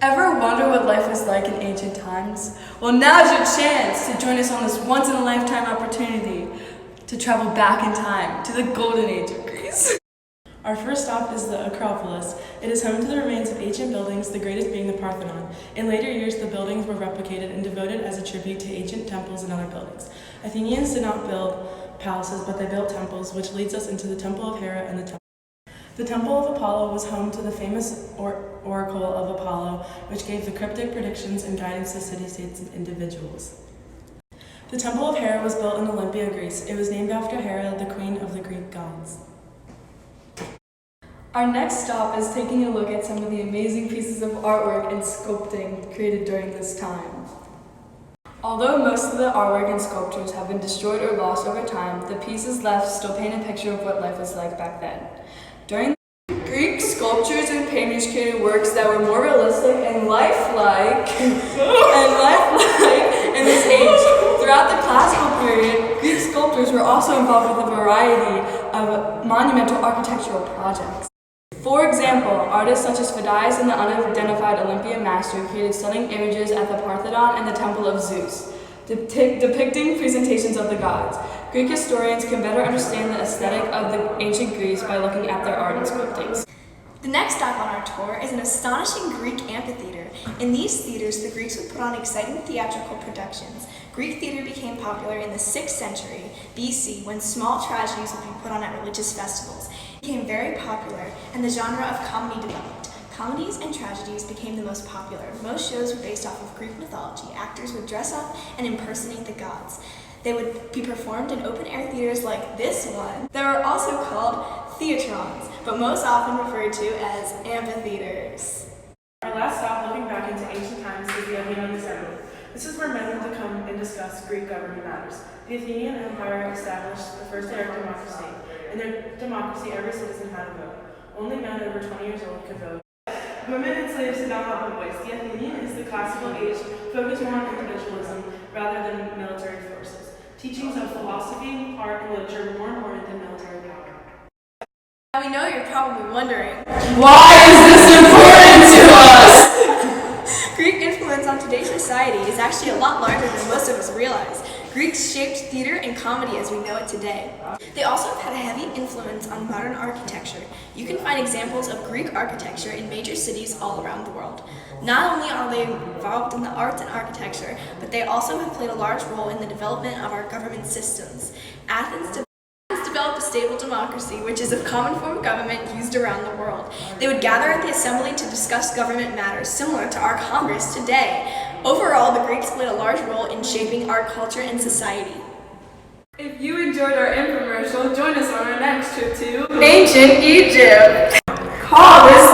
Ever wonder what life was like in ancient times? Well, now's your chance to join us on this once-in-a-lifetime opportunity to travel back in time to the golden age of Greece. Our first stop is the Acropolis. It is home to the remains of ancient buildings, the greatest being the Parthenon. In later years, the buildings were replicated and devoted as a tribute to ancient temples and other buildings. Athenians did not build palaces, but they built temples, which leads us into the Temple of Hera and the Temple. The Temple of Apollo was home to the famous oracle of Apollo, which gave the cryptic predictions and guidance to city-states and individuals. The Temple of Hera was built in Olympia, Greece. It was named after Hera, the queen of the Greek gods. Our next stop is taking a look at some of the amazing pieces of artwork and sculpting created during this time. Although most of the artwork and sculptures have been destroyed or lost over time, the pieces left still paint a picture of what life was like back then. During Greek sculptures and paintings created works that were more realistic and lifelike in this age. Throughout the classical period, Greek sculptors were also involved with a variety of monumental architectural projects. For example, artists such as Phidias and the unidentified Olympian master created stunning images at the Parthenon and the Temple of Zeus, depicting presentations of the gods. Greek historians can better understand the aesthetic of the ancient Greece by looking at their art and sculptings. The next stop on our tour is an astonishing Greek amphitheater. In these theaters, the Greeks would put on exciting theatrical productions. Greek theater became popular in the 6th century BC when small tragedies would be put on at religious festivals. It became very popular, and the genre of comedy developed. Comedies and tragedies became the most popular. Most shows were based off of Greek mythology. Actors would dress up and impersonate the gods. They would be performed in open-air theaters like this one. They were also called theatrons, but most often referred to as amphitheaters. Our last stop, looking back into ancient times, is the Athenian Assembly. This is where men would come and discuss Greek government matters. The Athenian Empire established the first direct democracy. In their democracy, every citizen had a vote. Only men over 20 years old could vote. Women and slaves did not have a voice. The Athenian is the classical age, focused more on individualism rather than military forces. Teachings of philosophy, art, and literature were more important than military power. Now we know you're probably wondering, Why is this important to us? Greek influence on today's society is actually a lot larger than most of us realize. Greeks shaped theater and comedy as we know it today. They also have had a heavy influence on modern architecture. You can find examples of Greek architecture in major cities all around the world. Not only are they involved in the arts and architecture, but they also have played a large role in the development of our government systems. Athens developed a stable democracy, which is a common form of government used around the world. They would gather at the assembly to discuss government matters, similar to our Congress today. Overall, the Greeks played a large role in shaping our culture and society. If you enjoyed our infomercial, join us on our next trip to ancient Egypt. Call this